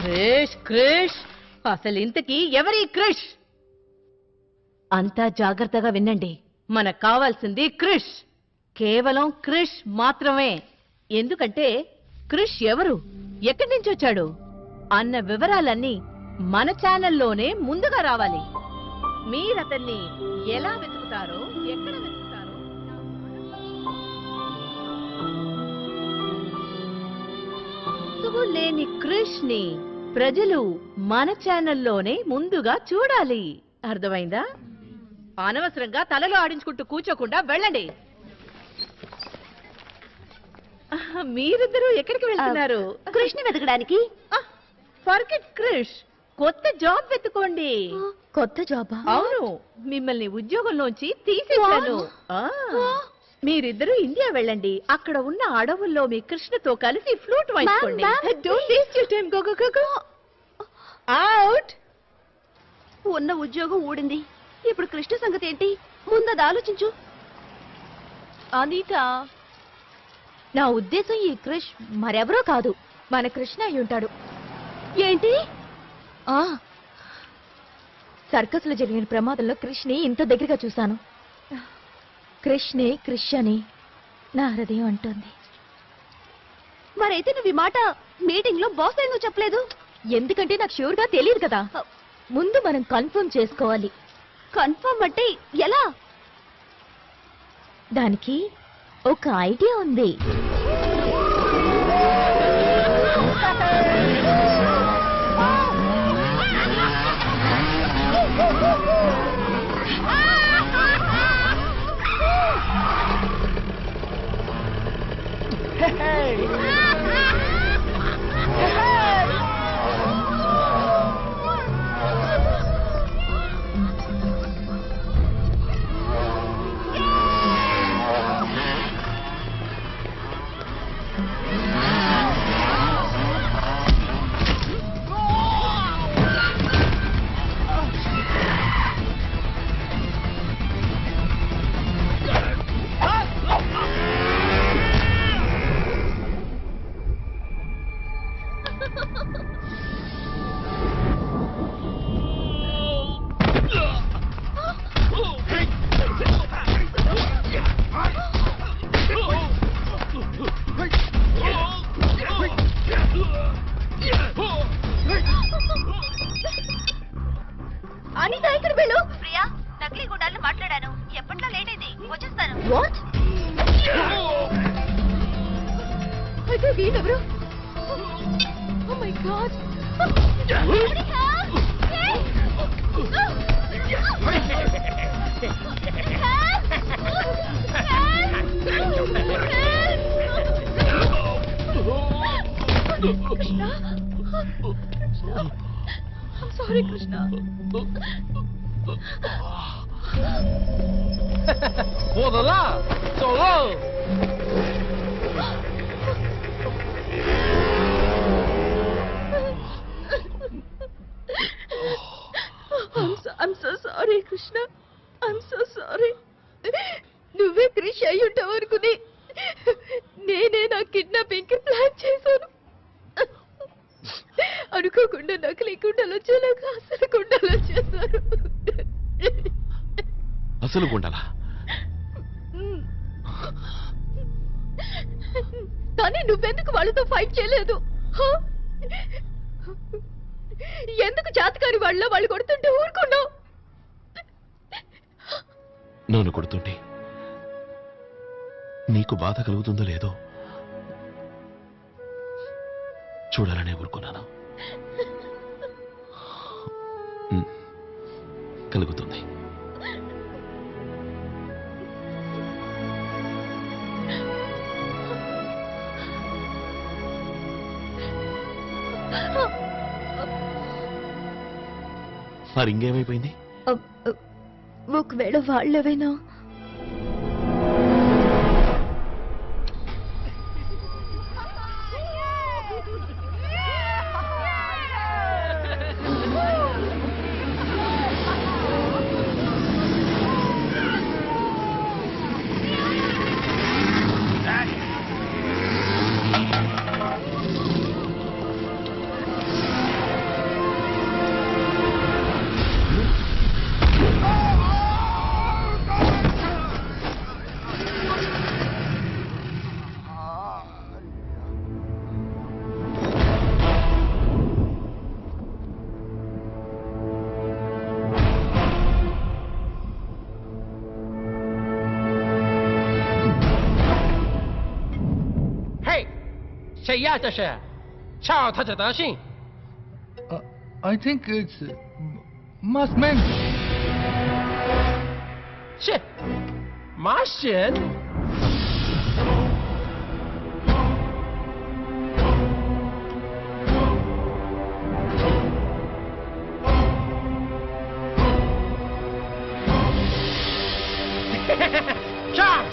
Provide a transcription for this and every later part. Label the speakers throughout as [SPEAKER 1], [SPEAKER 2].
[SPEAKER 1] క్రిష్ క్రిష్ అసలు ఇంతకీ ఎవరి క్రిష్? అంతా జాగ్రత్తగా వినండి. మనకు కావాల్సింది క్రిష్, కేవలం క్రిష్ మాత్రమే. ఎందుకంటే క్రిష్ ఎవరు, ఎక్కడి నుంచి వచ్చాడు అన్న వివరాలన్నీ మన ఛానల్లోనే ముందుగా రావాలి. మీరతన్ని ఎలా వెతుకుతారో, ఎక్కడ వెతుకుతారో లేని క్రిష్ ని ప్రజలు మన ఛానల్లోనే ముందుగా చూడాలి. అర్థమైందా? అనవసరంగా తలలో ఆడించుకుంటూ కూర్చోకుండా వెళ్ళండి. మీరిద్దరూ ఎక్కడికి వెళ్తున్నారు?
[SPEAKER 2] కృష్ ని వెతకడానికి.
[SPEAKER 1] ఫర్గెట్ క్రిష్, కొత్త జాబ్ వెతుకోండి.
[SPEAKER 2] కొత్త జాబా?
[SPEAKER 1] అవును, మిమ్మల్ని ఉద్యోగంలోంచి తీసేశాను. మీరిద్దరూ ఇండియా వెళ్ళండి. అక్కడ ఉన్న అడవుల్లో మీ కృష్ణతో కలిసి flute వాయించుకోండి. Don't waste your time. Go, go, go, go. Out.
[SPEAKER 2] ఉన్న ఉద్యోగం ఊడింది. ఇప్పుడు కృష్ణ సంగతి ఏంటి? ముందది ఆలోచించు.
[SPEAKER 1] అనిత,
[SPEAKER 2] నా ఉద్దేశం ఈ కృష్ మరెవరో కాదు, మన కృష్ణ అయి ఉంటాడు. ఏంటి? సర్కస్ లో జరిగిన ప్రమాదంలో కృష్ణని ఇంత దగ్గరగా చూశాను. కృష్ణే కృష్ అని నా హృదయం అంటోంది. మరైతే నువ్వు ఈ మాట మీటింగ్ లో బాస్ ఎందుకు చెప్పలేదు? ఎందుకంటే నాకు ష్యూర్ గా తెలియదు కదా. ముందు మనం కన్ఫర్మ్ చేసుకోవాలి. కన్ఫర్మ్ అంటే ఎలా? దానికి ఒక ఐడియా ఉంది. అనిత, ఇక్కడ వెళ్ళు. ప్రియా, నకిలీ గుండాలను మాట్లాడాను. ఎప్పట్లో లేట్ అయింది, వచ్చేస్తాను. వాట్? అయితే వీడెవరు? Oh my god. Krishna, I'm sorry, Krishna.
[SPEAKER 3] For the love, so long.
[SPEAKER 2] I'm so sorry, Krishna. I'm so sorry. నువ్వే క్రిష్ అయి ఉంటావు అనుకుని నేనే నా కిడ్నాపింగ్ కి ప్లాన్ చేశాను. అనుకోకుండా నకిలీ గుండెలు వచ్చేలాగా అసలు గుండెలు వచ్చేసారు.
[SPEAKER 3] అసలు గుండలా?
[SPEAKER 2] కానీ నువ్వెందుకు వాళ్ళతో ఫైట్ చేయలేదు? ఎందుకు జాతకారి వాళ్ళ వాళ్ళు కొడుతుంటే ఊరుకున్నావు?
[SPEAKER 3] నన్ను కొడుతుంటే నీకు బాధ కలుగుతుందో లేదో చూడాలనే ఊరుకున్నాను. కలుగుతుంది. మరి ఇంకేమైపోయింది?
[SPEAKER 2] ఒకవేళ వాళ్ళవేనా?
[SPEAKER 4] 呀？这是，瞧他这德行。
[SPEAKER 5] I think it's Masman.
[SPEAKER 4] 是，马神。上。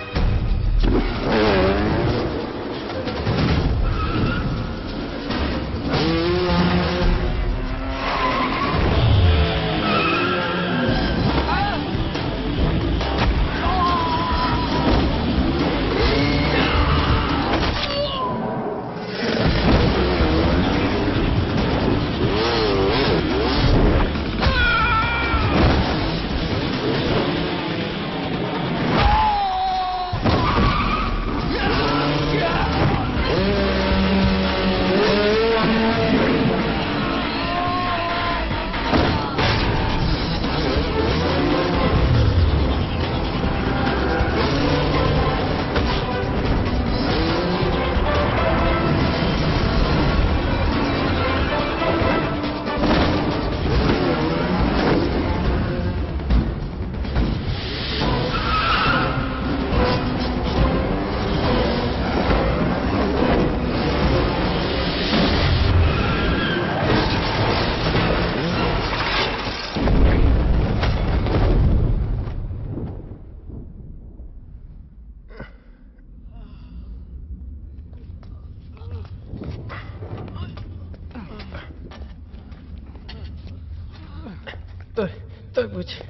[SPEAKER 4] 对不起。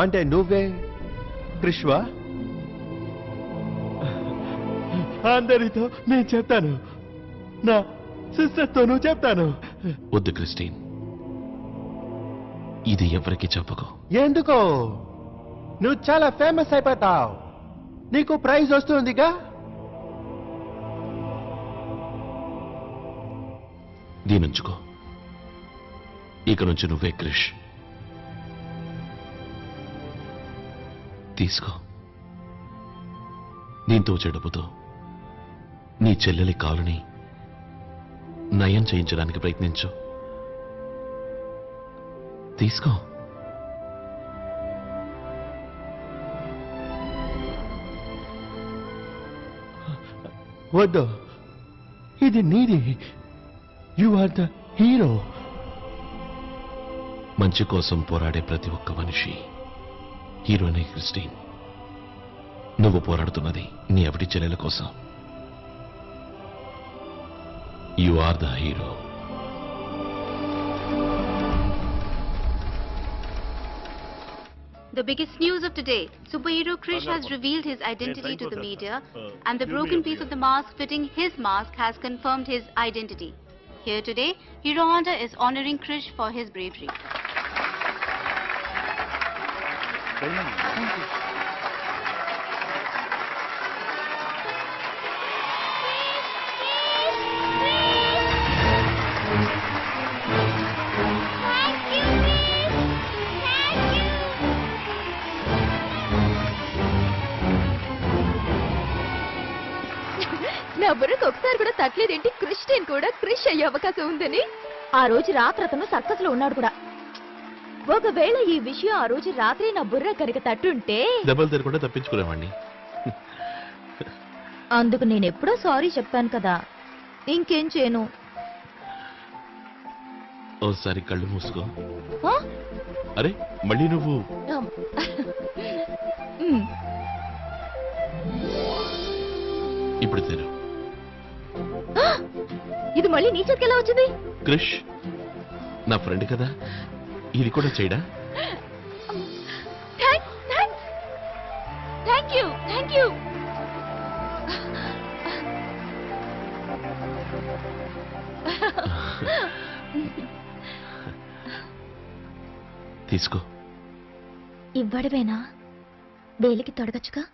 [SPEAKER 6] అంటే నువ్వే కృష్వా? అందరితో నేను చెప్తాను, నా సిస్టర్తోనూ చెప్తాను.
[SPEAKER 3] వద్దు క్రిస్టిన్, ఇది ఎవరికి చెప్పకు.
[SPEAKER 6] ఎందుకో? నువ్వు చాలా ఫేమస్ అయిపోతావు, నీకు ప్రైజ్ వస్తుందిగా.
[SPEAKER 3] దీనుంచుకో, ఇక నుంచి నువ్వే క్రిష్. తీసుకో. దీంతో చెడుపుతో నీ చెల్లెలి కాలుని నయం చేయించడానికి ప్రయత్నించు. తీసుకో.
[SPEAKER 6] వద్దు, ఇది నీది. You are the hero.
[SPEAKER 3] మంచి కోసం పోరాడే ప్రతి ఒక్క మనిషి హీరోనే క్రిస్టిన్. నువ్వు పోరాడుతున్నది నీ ఎవటి చెల్లెల కోసం. You are the hero.
[SPEAKER 7] The biggest news of today, superhero Krish has revealed his identity to the media, and the broken piece of the mask fitting his mask has confirmed his identity. Here today, Hero Honda is honoring Krish for his bravery.
[SPEAKER 2] నా బుర్రకు ఒకసారి కూడా తట్టలేదేంటి Christian కూడా క్రిష్ అయ్యే అవకాశం ఉందని. ఆ రోజు రాత్రి అతను సర్కస్ లో ఉన్నాడు కూడా. ఒకవేళ ఈ విషయం ఆ రోజు రాత్రి నా బుర్ర కనుక తట్టుంటే
[SPEAKER 3] దెబ్బలు తిరగకుండా తప్పించుకునేవాడిని.
[SPEAKER 2] అందుకు నేను ఎప్పుడో సారీ చెప్పాను కదా, ఇంకేం చేయను.
[SPEAKER 3] ఓసారి కళ్ళు మూసుకో.
[SPEAKER 2] ఆ?
[SPEAKER 3] అరే మళ్ళీ నువ్వు ఇప్పుడు తెరు.
[SPEAKER 2] ఇది మళ్ళీ నీ చేతికి ఎలా వచ్చింది?
[SPEAKER 3] క్రిష్, నా ఫ్రెండ్ కదా, ఇది కూడా చేయడా?
[SPEAKER 2] Thank you.
[SPEAKER 3] తీసుకో.
[SPEAKER 2] ఇవ్వడమేనా? వేలికి తొడగచ్చుగా.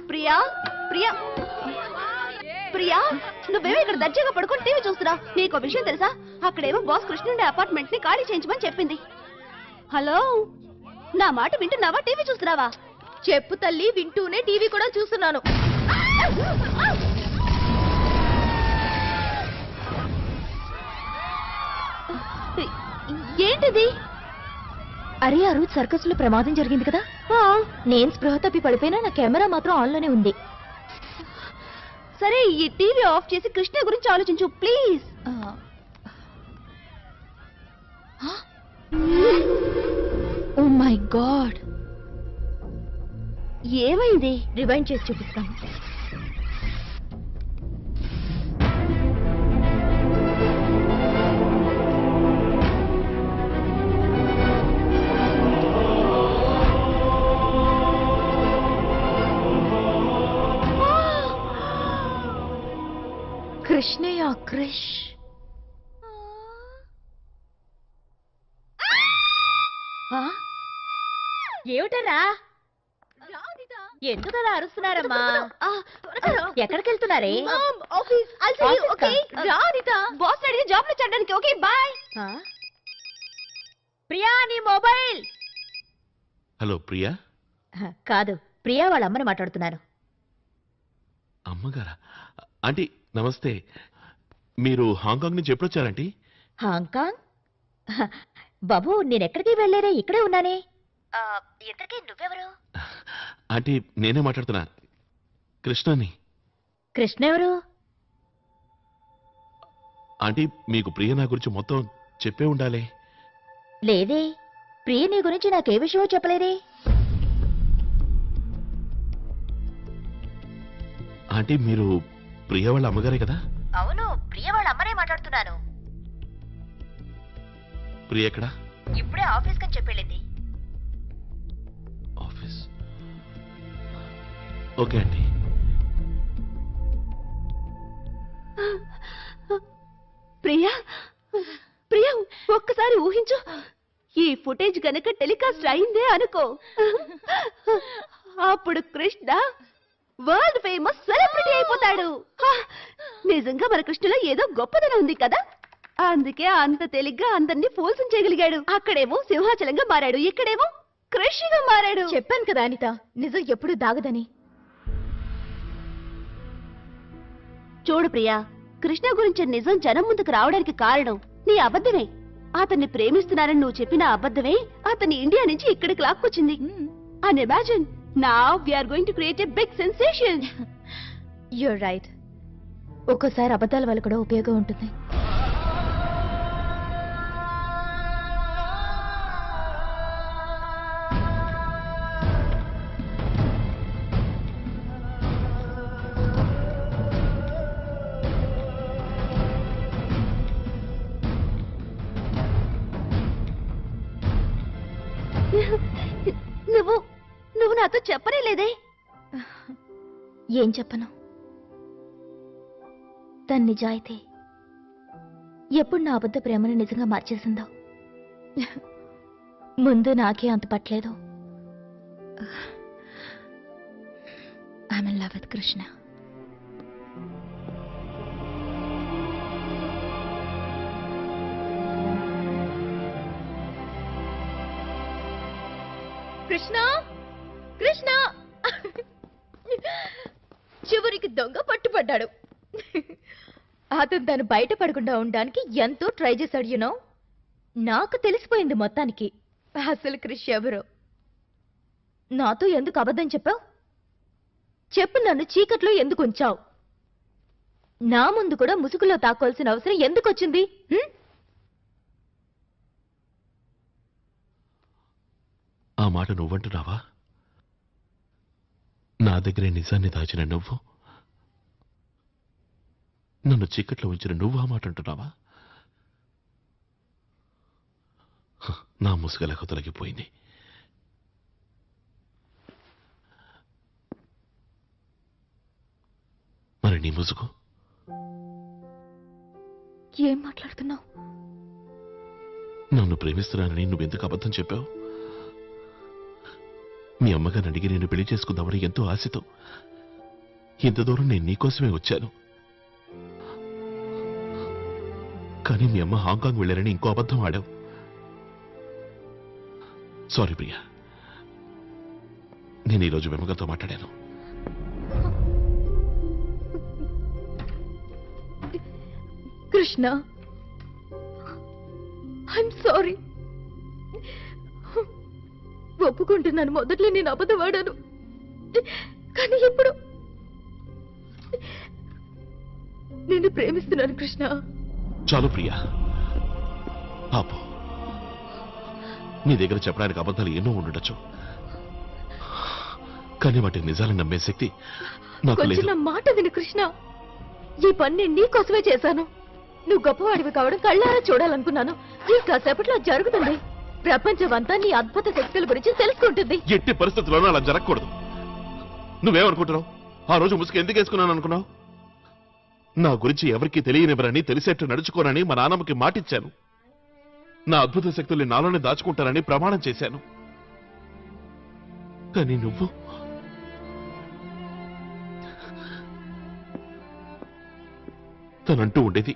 [SPEAKER 2] ప్రియా ప్రియా ప్రియా, నువ్వేమో ఇక్కడ దర్జాగా పడుకొని టీవీ చూస్తున్నావు. నీకు విషయం తెలుసా? అక్కడేమో బాస్ కృష్ణుండే అపార్ట్మెంట్ ని ఖాళీ చేయించమని చెప్పింది. హలో, నా మాట వింటున్నావా? టీవీ చూస్తున్నావా? చెప్పు తల్లి, వింటూనే టీవీ కూడా చూస్తున్నాను. ఏంటిది? అరే, ఆ రోజు సర్కస్ లో ప్రమాదం జరిగింది కదా, నేను స్పృహ తప్పి పడిపోయినా నా కెమెరా మాత్రం ఆన్ లోనే ఉంది. సరే, ఈ టీవీ ఆఫ్ చేసి కృష్ణ గురించి ఆలోచించు ప్లీజ్. ఓ మై గాడ్, ఏమైంది? రివైండ్ చేసి చూపిస్తాను. కృష్ణయ్య, క్రిష్. ఏమిటరా? ఎందుకలా అరుస్తున్నారమ్మా? ఎక్కడికి వెళ్తున్నారే? బాస్ అడిగి జాబ్ లో చేయడానికి. Okay bye. ప్రియా, నీ మొబైల్.
[SPEAKER 3] హలో ప్రియా.
[SPEAKER 2] కాదు, ప్రియా వాళ్ళ అమ్మని మాట్లాడుతున్నాను.
[SPEAKER 3] అమ్మగారా? ఆంటీ నమస్తే. మీరు హాంకాంగ్ నుంచి ఎప్పుడొచ్చారంటీ?
[SPEAKER 2] హాంకాంగ్? బాబు, నేనెక్కడికి వెళ్ళలేరే, ఇక్కడే ఉన్నానే. ఇంతకీ నువ్వెవరు?
[SPEAKER 3] ఆంటీ నేనే మాట్లాడుతున్నా, కృష్ణని.
[SPEAKER 2] కృష్ణ ఎవరు?
[SPEAKER 3] ఆంటీ మీకు ప్రియ నా గురించి మొత్తం చెప్పే ఉండాలి.
[SPEAKER 2] లేదే, ప్రియ నీ గురించి నాకే విషయమో చెప్పలేదే.
[SPEAKER 3] ఆంటీ మీరు ప్రియ వాళ్ళ అమ్మగారే కదా?
[SPEAKER 2] అవును, ప్రియ వాళ్ళ అమ్మనే మాట్లాడుతున్నాను.
[SPEAKER 3] ప్రియ ఎక్కడా?
[SPEAKER 2] ఇప్పుడే ఆఫీస్ కని చెప్పెళ్ళింది.
[SPEAKER 3] Office? Okay aunty.
[SPEAKER 2] Priya, Priya, ఒక్కసారి ఊహించు, ఈ ఫుటేజ్ గనక టెలికాస్ట్ అయిందే అనుకో, అప్పుడు కృష్ణ వరల్డ్ ఫేమస్ సెలబ్రిటీ అయిపోతాడు. నిజంగా మన కృష్ణలో ఏదో గొప్పదనం ఉంది కదా, అందుకే అంత తేలిగ్గా అందరినీ ఫోల్సం చేయగలిగాడు. అక్కడేమో సింహాచలంగా మారాడు, ఇక్కడేమో కృష్ణగా మారాడు. చెప్పాను కదా అనిత, నిజం ఎప్పుడు దాగదని. చూడు ప్రియా, కృష్ణ గురించి నిజం జనం ముందుకు రావడానికి కారణం నీ అబద్ధమే. అతన్ని ప్రేమిస్తున్నానని నువ్వు చెప్పిన అబద్ధమే అతన్ని ఇండియా నుంచి ఇక్కడికి లాక్కొచ్చింది. And imagine, now we are going to create a big sensation. You're right. ఒక్కోసారి అబద్ధాల వల్ల కూడా ఉపయోగం ఉంటుంది. నువ్వు నాతో చెప్పనే లేదే. ఏం చెప్పను? తన నిజాయితీ ఎప్పుడు నా అబద్ధ ప్రేమను నిజంగా మార్చేసిందో. ముందు నాకే అంత పట్టలేదు. I'm in love with Krishna. Krishna, Krishna, చివరికి దొంగ పట్టుపడ్డాడు. అతను తను బయటపడకుండా ఉండడానికి ఎంతో ట్రై చేశాడు. యునో, నాకు తెలిసిపోయింది మొత్తానికి అసలు కృష్ ఎవరో. నాతో ఎందుకు అబద్ధం చెప్పావు? చెప్పు, నన్ను చీకట్లో ఎందుకు ఉంచావు? నా ముందు కూడా ముసుగులో తాకోవాల్సిన అవసరం ఎందుకు వచ్చింది?
[SPEAKER 3] ఆ మాట నువ్వంటున్నావా? నా దగ్గరే నిజాన్ని దాచిన నువ్వు, నన్ను చీకట్లో ఉంచిన నువ్వు ఆ మాట అంటున్నావా? నా ముసుగలకు తొలగిపోయింది. మరి నీ ముసుగు?
[SPEAKER 2] ఏం మాట్లాడుతున్నావు?
[SPEAKER 3] నన్ను ప్రేమిస్తున్నానని నువ్వెందుకు అబద్ధం చెప్పావు? మీ అమ్మగారిని అడిగి నేను పెళ్లి చేసుకుందామని ఎంతో ఆశతో ఇంత దూరం నేను నీకోసమే వచ్చాను. కానీ మీ అమ్మ హాంకాంగ్ వెళ్ళారని ఇంకో అబద్ధం ఆడావు. సారీ ప్రియా, నేను ఈరోజు విమగంతో మాట్లాడాను.
[SPEAKER 2] Krishna, I'm sorry. ఒప్పుకుంటున్నాను, మొదట్లో నేను అబద్ధవాడాను, కానీ ఇప్పుడు నేను ప్రేమిస్తున్నాను కృష్ణ.
[SPEAKER 3] చాలు ప్రియా, పాపం నీ దగ్గర చెప్పడానికి అబద్ధాలు ఎన్నో ఉండొచ్చు, కానీ వాటికి నిజాలను నమ్మే శక్తి నాకు లేదు.
[SPEAKER 2] కొంచెం నా మాట విను కృష్ణ. ఈ పని నేను నీకోసమే చేశాను. నువ్వు గొప్పవాడివి కావడం కళ్ళారా చూడాలనుకున్నాను. ఈ కాసేపట్లో జరుగుతుంది. ప్రపంచం అంతా నీ అద్భుత శక్తుల గురించి తెలుసుకుంటుంది.
[SPEAKER 3] ఎట్టి పరిస్థితుల్లోనూ అలా జరగకూడదు. నువ్వేమనుకుంటున్నావు? ఆ రోజు ముసుగు ఎందుకు వేసుకున్నాను అనుకున్నావు? నా గురించి ఎవరికీ తెలియనివ్వరని, తెలిసేట్టు నడుచుకోనని మా నాన్నమ్మకి మాటిచ్చాను. నా అద్భుత శక్తుల్ని నాలోనే దాచుకుంటానని ప్రమాణం చేశాను. కానీ నువ్వు తనంటూ ఉండేది,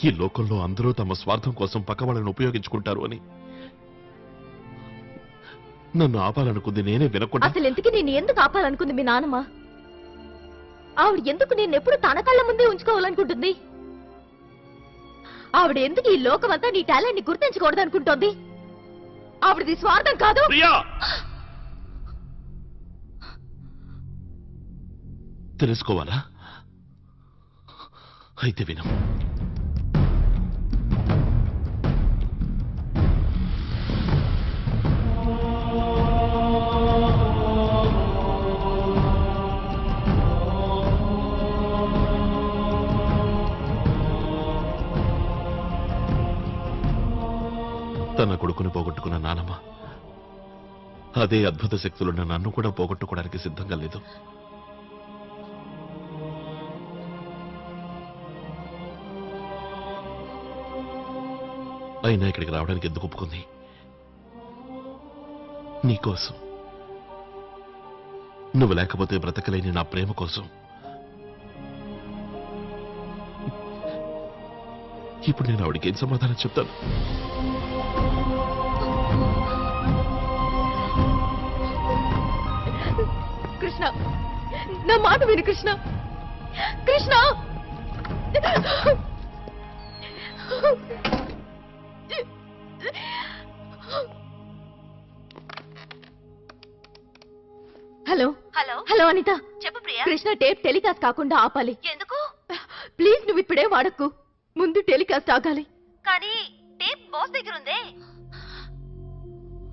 [SPEAKER 3] ఈ లోకంలో అందరూ తమ స్వార్థం కోసం పక్కవాళ్ళను ఉపయోగించుకుంటారు అని. నన్ను ఆపాలనుకుంది నేనే వినకుండా.
[SPEAKER 2] అసలు ఎందుకు నేను ఎందుకు ఆపాలనుకుంది మీ నాన్నమ్మ? ఆవిడ ఎందుకు నేను ఎప్పుడు తన కళ్ళ ముందే ఉంచుకోవాలనుకుంటుంది? ఆవిడ ఎందుకు ఈ లోకమంతా నీ టాలెంట్ ని గుర్తించకూడదు అనుకుంటోంది? ఆవిడది స్వార్థం కాదు.
[SPEAKER 3] తెలుసుకోవాలా? అయితే విను. తన కొడుకుని పోగొట్టుకున్న నానమ్మ అదే అద్భుత శక్తులున్న నన్ను కూడా పోగొట్టుకోవడానికి సిద్ధంగా లేదు. అయినా ఇక్కడికి రావడానికి ఎందుకు ఒప్పుకుంది? నీకోసం. నువ్వు లేకపోతే బ్రతకలేని నా ప్రేమ కోసం. ఇప్పుడు నేను ఆవిడికి ఏం సమాధానం చెప్తాను?
[SPEAKER 2] కృష్ణ, నా మాట విను Krishna. Krishna, hello hello hello Anita, చెప్పు ప్రియా. కృష్ణ టేప్ టెలికాస్ట్ కాకుండా ఆపాలి. ఎందుకు? ప్లీజ్ నువ్వు ఇప్పుడే వాడకు. ముందు టెలికాస్ట్ ఆగాలి. కానీ టేప్ బాస్ దగ్గర ఉందే.